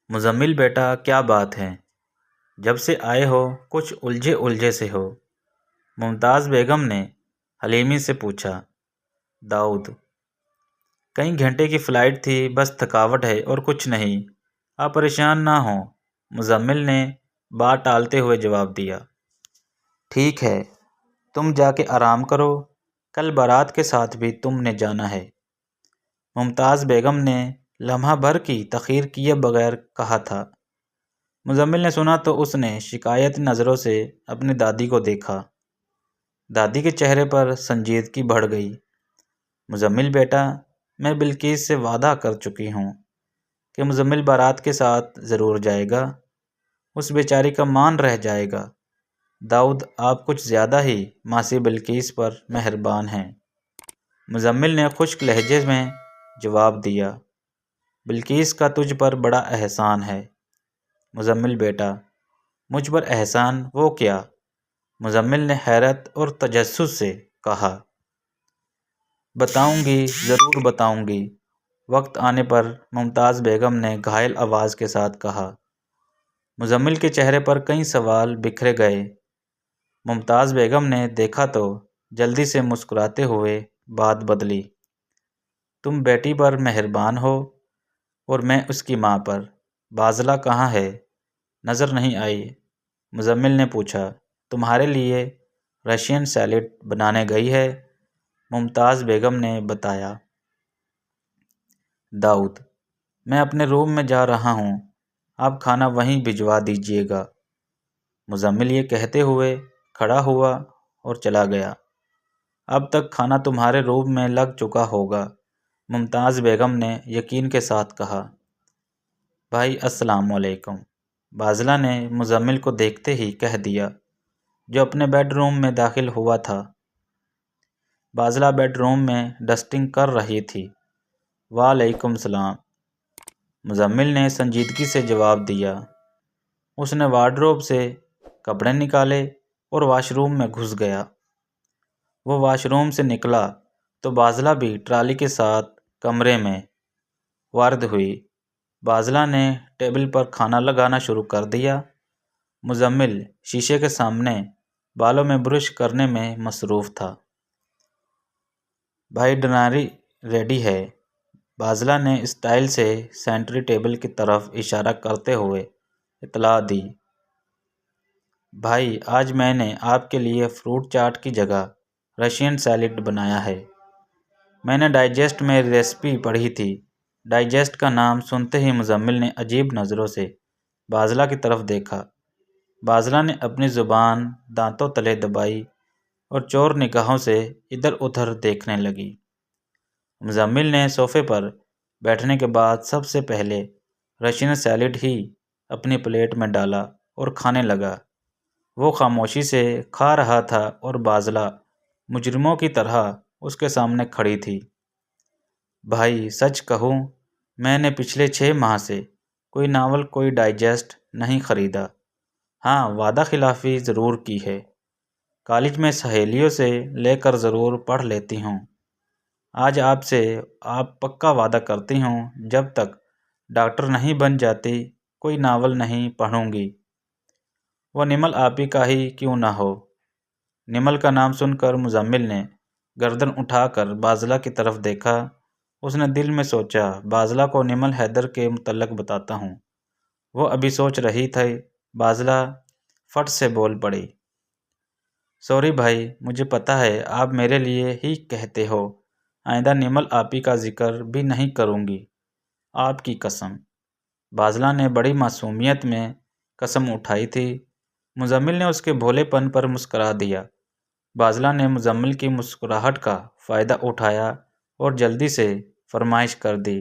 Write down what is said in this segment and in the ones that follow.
مزمل بیٹا کیا بات ہے؟ جب سے آئے ہو کچھ الجھے الجھے سے ہو، ممتاز بیگم نے حلیمی سے پوچھا۔ داؤد: کئی گھنٹے کی فلائٹ تھی، بس تھکاوٹ ہے اور کچھ نہیں، آپ پریشان نہ ہوں، مزمل نے بات ٹالتے ہوئے جواب دیا۔ ٹھیک ہے، تم جا کے آرام کرو، کل بارات کے ساتھ بھی تم نے جانا ہے، ممتاز بیگم نے لمحہ بھر کی تاخیر کیے بغیر کہا تھا۔ مزمل نے سنا تو اس نے شکایتی نظروں سے اپنی دادی کو دیکھا۔ دادی کے چہرے پر سنجیدگی بڑھ گئی۔ مزمل بیٹا، میں بلقیس سے وعدہ کر چکی ہوں کہ مزمل بارات کے ساتھ ضرور جائے گا، اس بیچاری کا مان رہ جائے گا۔ داؤد، آپ کچھ زیادہ ہی ماسی بلقیس پر مہربان ہیں، مزمل نے خشک لہجے میں جواب دیا۔ بلقیس کا تجھ پر بڑا احسان ہے۔ مزمل بیٹا، مجھ پر احسان وہ کیا؟ مزمل نے حیرت اور تجسس سے کہا۔ بتاؤں گی، ضرور بتاؤں گی، وقت آنے پر، ممتاز بیگم نے گھائل آواز کے ساتھ کہا۔ مزمل کے چہرے پر کئی سوال بکھرے گئے۔ ممتاز بیگم نے دیکھا تو جلدی سے مسکراتے ہوئے بات بدلی۔ تم بیٹی پر مہربان ہو اور میں اس کی ماں پر۔ باذلہ کہاں ہے؟ نظر نہیں آئی، مزمل نے پوچھا۔ تمہارے لیے رشین سیلیڈ بنانے گئی ہے، ممتاز بیگم نے بتایا۔ داؤد: میں اپنے روم میں جا رہا ہوں، آپ کھانا وہیں بھجوا دیجیے گا۔ مزمل یہ کہتے ہوئے کھڑا ہوا اور چلا گیا۔ اب تک کھانا تمہارے روم میں لگ چکا ہوگا، ممتاز بیگم نے یقین کے ساتھ کہا۔ بھائی السلام علیکم، باذلہ نے مزمل کو دیکھتے ہی کہہ دیا، جو اپنے بیڈ روم میں داخل ہوا تھا۔ باذلہ بیڈ روم میں ڈسٹنگ کر رہی تھی۔ وعلیکم السلام، مزمل نے سنجیدگی سے جواب دیا۔ اس نے وارڈروب سے کپڑے نکالے اور واش روم میں گھس گیا۔ وہ واش روم سے نکلا تو باذلہ بھی ٹرالی کے ساتھ کمرے میں وارد ہوئی۔ باذلہ نے ٹیبل پر کھانا لگانا شروع کر دیا۔ مزمل شیشے کے سامنے بالوں میں برش کرنے میں مصروف تھا۔ بھائی ڈنر ریڈی ہے، باذلہ نے اسٹائل سے سینٹری ٹیبل کی طرف اشارہ کرتے ہوئے اطلاع دی۔ بھائی آج میں نے آپ کے لیے فروٹ چاٹ کی جگہ رشین سیلیڈ بنایا ہے۔ میں نے ڈائجسٹ میں ریسپی پڑھی تھی۔ ڈائجسٹ کا نام سنتے ہی مزمل نے عجیب نظروں سے باذلہ کی طرف دیکھا۔ باذلہ نے اپنی زبان دانتوں تلے دبائی اور چور نگاہوں سے ادھر ادھر دیکھنے لگی۔ مزمل نے صوفے پر بیٹھنے کے بعد سب سے پہلے رشین سیلیڈ ہی اپنی پلیٹ میں ڈالا اور کھانے لگا۔ وہ خاموشی سے کھا رہا تھا اور باذلہ مجرموں کی طرح اس کے سامنے کھڑی تھی۔ بھائی سچ کہوں، میں نے پچھلے 6 ماہ سے کوئی ناول، کوئی ڈائجسٹ نہیں خریدا۔ ہاں، وعدہ خلافی ضرور کی ہے، کالج میں سہیلیوں سے لے کر ضرور پڑھ لیتی ہوں۔ آج آپ پکا وعدہ کرتی ہوں، جب تک ڈاکٹر نہیں بن جاتی کوئی ناول نہیں پڑھوں گی، وہ نمل آپی کا ہی کیوں نہ ہو۔ نمل کا نام سن کر مزمل نے گردن اٹھا کر باذلہ کی طرف دیکھا۔ اس نے دل میں سوچا، باذلہ کو نمل حیدر کے متعلق بتاتا ہوں۔ وہ ابھی سوچ رہی تھی، باذلہ فٹ سے بول پڑی۔ سوری بھائی، مجھے پتہ ہے آپ میرے لیے ہی کہتے ہو، آئندہ نمل آپی کا ذکر بھی نہیں کروں گی، آپ کی قسم۔ باذلہ نے بڑی معصومیت میں قسم اٹھائی تھی۔ مزمل نے اس کے بھولے پن پر مسکرا دیا۔ باذلہ نے مزمل کی مسکراہٹ کا فائدہ اٹھایا اور جلدی سے فرمائش کر دی۔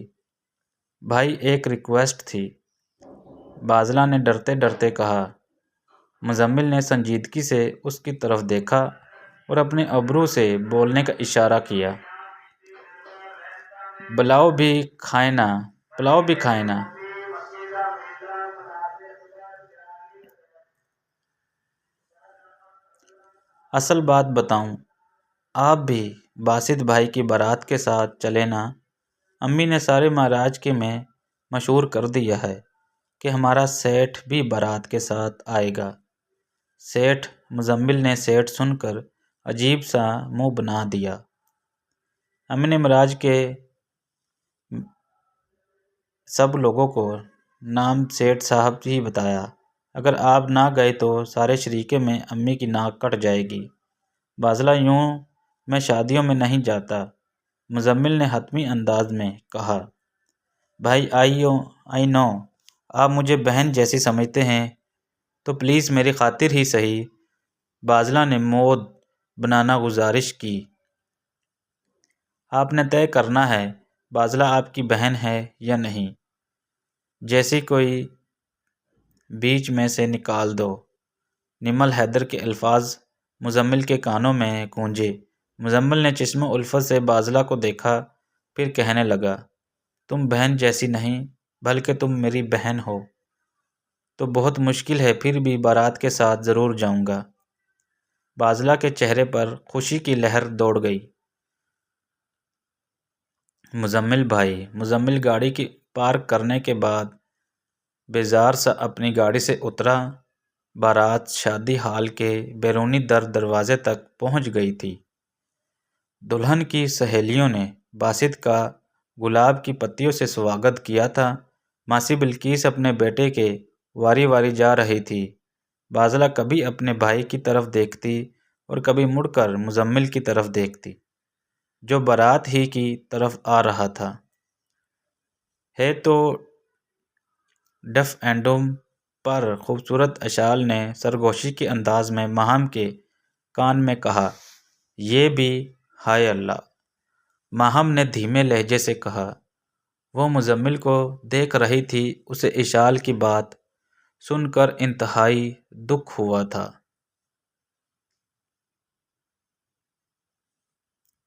بھائی ایک ریکویسٹ تھی، باذلہ نے ڈرتے ڈرتے کہا۔ مزمل نے سنجیدگی سے اس کی طرف دیکھا اور اپنے ابرو سے بولنے کا اشارہ کیا۔ پلاؤ بھی کھائیں نا۔ اصل بات بتاؤں، آپ بھی باسط بھائی کی بارات کے ساتھ چلے نا، امی نے سارے مہاراج کے میں مشہور کر دیا ہے کہ ہمارا سیٹھ بھی بارات کے ساتھ آئے گا۔ سیٹھ مزمل نے سیٹھ سن کر عجیب سا منہ بنا دیا۔ ہم نے مراج کے سب لوگوں کو نام سیٹھ صاحب ہی بتایا۔ اگر آپ نہ گئے تو سارے شریکے میں امی کی ناک کٹ جائے گی۔ باذلہ یوں میں شادیوں میں نہیں جاتا، مزمل نے حتمی انداز میں کہا۔ بھائی آئی نو آپ مجھے بہن جیسی سمجھتے ہیں تو پلیز میری خاطر ہی صحیح، باذلہ نے مود بنانا گزارش کی۔ آپ نے طے کرنا ہے باذلہ آپ کی بہن ہے یا نہیں، جیسی کوئی بیچ میں سے نکال دو۔ نمل حیدر کے الفاظ مزمل کے کانوں میں گونجے۔ مزمل نے چشم الفت سے باذلہ کو دیکھا، پھر کہنے لگا، تم بہن جیسی نہیں بلکہ تم میری بہن ہو تو بہت مشکل ہے، پھر بھی بارات کے ساتھ ضرور جاؤں گا۔ باذلہ کے چہرے پر خوشی کی لہر دوڑ گئی۔ مزمل بھائی، مزمل گاڑی کی پارک کرنے کے بعد بیزار سا اپنی گاڑی سے اترا۔ بارات شادی ہال کے بیرونی دروازے تک پہنچ گئی تھی۔ دلہن کی سہیلیوں نے باسط کا گلاب کی پتیوں سے سواگت کیا تھا۔ ماسی بلقیس اپنے بیٹے کے واری واری جا رہی تھی۔ باذلہ کبھی اپنے بھائی کی طرف دیکھتی اور کبھی مڑ کر مزمل کی طرف دیکھتی، جو بارات ہی کی طرف آ رہا تھا۔ ہے تو ڈف اینڈ ڈم پر خوبصورت اشال نے سرگوشی کے انداز میں ماہم کے کان میں کہا۔ یہ بھی ہائے اللہ، ماہم نے دھیمے لہجے سے کہا۔ وہ مزمل کو دیکھ رہی تھی، اسے اشال کی بات سن کر انتہائی دکھ ہوا تھا۔